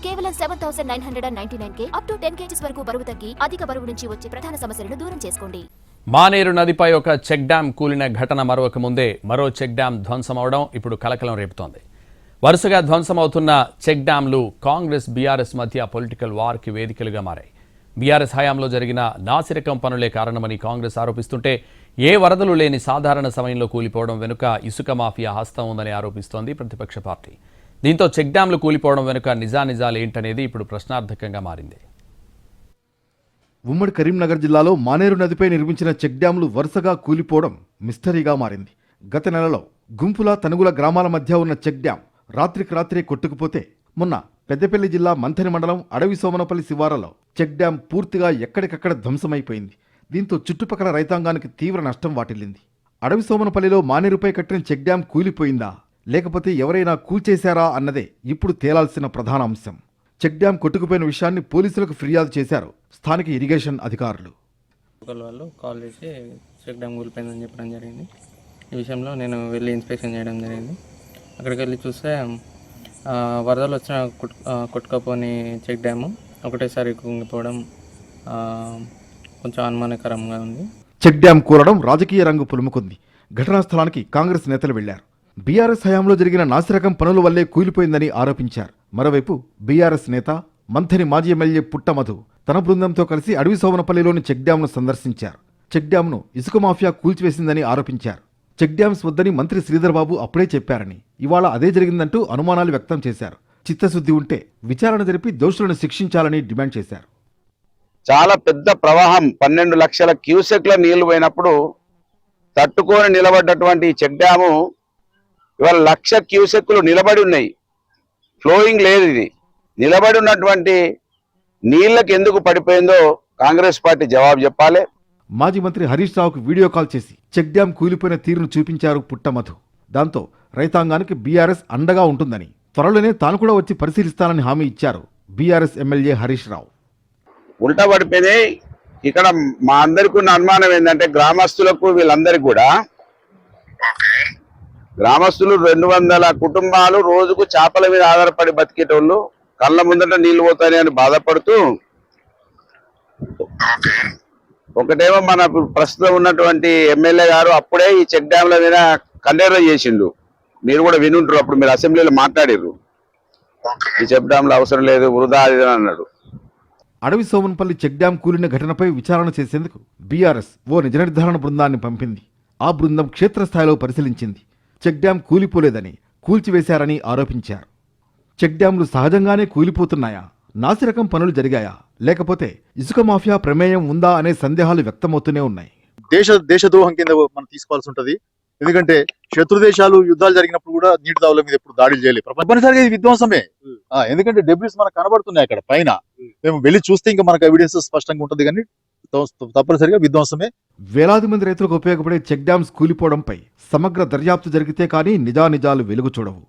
కేవలం 7,999 up to 10 kgs వరకు బరువు తగ్గి అధిక బరువు నుంచి వచ్చే ప్రధాన సమస్యలను దూరం చేసుకోండి. మానేరు నదిపై ఒక చెక్ డ్యాం కూలిన ఘటన మరొక ముందే మరో చెక్ డ్యాం ధ్వంసమవడం ఇప్పుడు కలకలం రేపుతోంది. వరుసగా ధ్వంసమవుతున్న చెక్ డ్యాంలు కాంగ్రెస్ బీఆర్ఎస్ మధ్య పొలిటికల్ వార్కి వేదికలుగా మారాయి. బీఆర్ఎస్ హయాంలో జరిగిన నాసిరకం పనులే కారణమని కాంగ్రెస్ ఆరోపిస్తుంటే ఏ వరదలు లేని సాధారణ సమయంలో కూలిపోవడం వెనుక ఇసుక మాఫియా హస్తం ఉందని ఆరోపిస్తోంది ప్రతిపక్ష పార్టీ. దీంతో చెక్ డ్యాంలు కూలిపోవడం వెనుక నిజానిజాలు ఏంటనేది ఇప్పుడు ప్రశ్నార్థకంగా మారింది. ఉమ్మడి కరీంనగర్ జిల్లాలో మానేరు నదిపై నిర్మించిన చెక్ డ్యాంలు వరుసగా కూలిపోవడం మిస్టరీగా మారింది. గత నెలలో గుంపుల తనుగుల గ్రామాల మధ్య ఉన్న చెక్ డ్యాం రాత్రికి రాత్రే కొట్టుకుపోతే మొన్న పెద్దపల్లి జిల్లా మంథని మండలం అడవి సోమనపల్లి శివారులో చెక్ డ్యాం పూర్తిగా ఎక్కడికక్కడ ధ్వంసమైపోయింది. దీంతో చుట్టుపక్కల రైతాంగానికి తీవ్ర నష్టం వాటిల్లింది. అడవి సోమనపల్లిలో మానేరుపై కట్టిన చెక్ డ్యాం కూలిపోయిందా లేకపోతే ఎవరైనా కూల్చేశారా అన్నదే ఇప్పుడు తేలాల్సిన ప్రధాన అంశం. చెక్ డ్యాం కొట్టుకుపోయిన విషయాన్ని పోలీసులకు ఫిర్యాదు చేశారు స్థానిక ఇరిగేషన్ అధికారులు. వాళ్ళు కాల్ చేసి చెక్ డ్యాం కూలిపోయిందని చెప్పడం జరిగింది. ఈ విషయంలో నేను వెళ్ళి ఇన్స్పెక్షన్ చేయడం జరిగింది. అక్కడికి వెళ్ళి చూస్తే వరదలు వచ్చిన కొట్టుకపోని చెక్ డ్యాము ఒకటేసారి కుంగిపోవడం కొంచెం అనుమానకరంగా ఉంది. చెక్ డ్యాం కూలడం రాజకీయ రంగు పులుముకుంది. ఘటనా స్థలానికి కాంగ్రెస్ నేతలు వెళ్లారు. బీఆర్ఎస్ హయాంలో జరిగిన నాసిరకం పనుల వల్లే కూలిపోయిందని ఆరోపించారు. మరోవైపు బీఆర్ఎస్ నేత మంథని మాజీ ఎమ్మెల్యే పుట్టమధు తన బృందంతో కలిసి అడవి సోమనపల్లిలోని చెక్ డ్యాంను సందర్శించారు. చెక్ డ్యాంను ఇసుక మాఫియా కూల్చివేసిందని ఆరోపించారు. చెక్ డ్యామ్స్ వద్దని మంత్రి శ్రీధర్ బాబు అప్పుడే చెప్పారని, ఇవాళ అదే జరిగిందంటూ అనుమానాలు వ్యక్తం చేశారు. చిత్తశుద్ధి ఉంటే విచారణ జరిపి దోషులను శిక్షించాలని డిమాండ్ చేశారు. చాలా పెద్ద ప్రవాహం 12 లక్షల క్యూసెక్ల నీళ్లు పోయినప్పుడు తట్టుకొని నిలబడ్డటువంటి చెక్ డ్యాము ఇవాళ 1,00,000 క్యూసెక్లు నిలబడి ఉన్నాయి. ఫ్లోయింగ్ లేదు. ఇది నిలబడి ఉన్నటువంటి నీళ్లకు ఎందుకు పడిపోయిందో కాంగ్రెస్ పార్టీ జవాబు చెప్పాలి. మాజీ మంత్రి హరీష్ రావుకు వీడియో కాల్ చేసి చెక్ డ్యాం కూలిపోయిన తీరును చూపించారు పుట్టమధు. దాంతో రైతాంగానికి బీఆర్ఎస్ అండగా ఉంటుందని, త్వరలోనే తాను కూడా వచ్చి పరిశీలిస్తానని హామీ ఇచ్చారు బీఆర్ఎస్ ఎమ్మెల్యే హరీష్ రావు. ఉల్టా పడిపోయినాయి. ఇక్కడ మా అందరికీ ఉన్న అనుమానం ఏంటంటే గ్రామస్తులకు వీళ్ళందరికీ కూడా గ్రామస్తులు 200 కుటుంబాలు రోజుకు చేపల మీద ఆధారపడి బతికేటోళ్ళు కళ్ళ ముందట నీళ్లు పోతాయి అని బాధపడుతూ ఒకటేమో మన ప్రస్తుతం ఉన్నటువంటి ఎమ్మెల్యే గారు అప్పుడే ఈ చెక్ డ్యాంల మీద కండేర చేసిండు. మీరు కూడా వినుంటారు. అప్పుడు మీరు అసెంబ్లీలో మాట్లాడారు ఈ చెక్ డ్యాంల అవసరం లేదు వృధా అని అన్నాడు. అడవి సోమనపల్లి చెక్ డ్యాం కూలిన ఘటనపై విచారణ చేసేందుకు బీఆర్ఎస్ ఓ నిజ నిర్ధారణ బృందాన్ని పంపింది. ఆ బృందం క్షేత్రస్థాయిలో పరిశీలించింది. చెక్ డ్యాం కూలిపోలేదని, కూల్చివేశారని ఆరోపించారు. చెక్ డ్యాంలు సహజంగానే కూలిపోతున్నాయా, నాసిరకం పనులు జరిగాయా, లేకపోతే ఇసుక మాఫియా ప్రమేయం ఉందా అనే సందేహాలు వ్యక్తమవుతూనే ఉన్నాయి. దేశద్రోహం కింద మనం తీసుకోవాల్సి ఉంటది. ఎందుకంటే శత్రు దేశాలు యుద్ధాలు జరిగినప్పుడు కూడా నీటి దావుల మీద ఎప్పుడు దాడులు చేయలేదు. తప్పనిసరిగా ఇది విధ్వంసమే. ఎందుకంటే డెబ్రిస్ మనకు కనబడుతున్నాయి అక్కడ పైన. మేము వెళ్ళి చూస్తే ఇంకా మనకు ఎవిడెన్స్ స్పష్టంగా ఉంటుంది, కానీ తప్పనిసరిగా విధ్వంసమే. వేలాది మంది రైతులకు ఉపయోగపడే చెక్ డ్యామ్స్ కూలిపోవడంపై సమగ్ర దర్యాప్తు జరిగితే కానీ నిజానిజాలు వెలుగు చూడవు.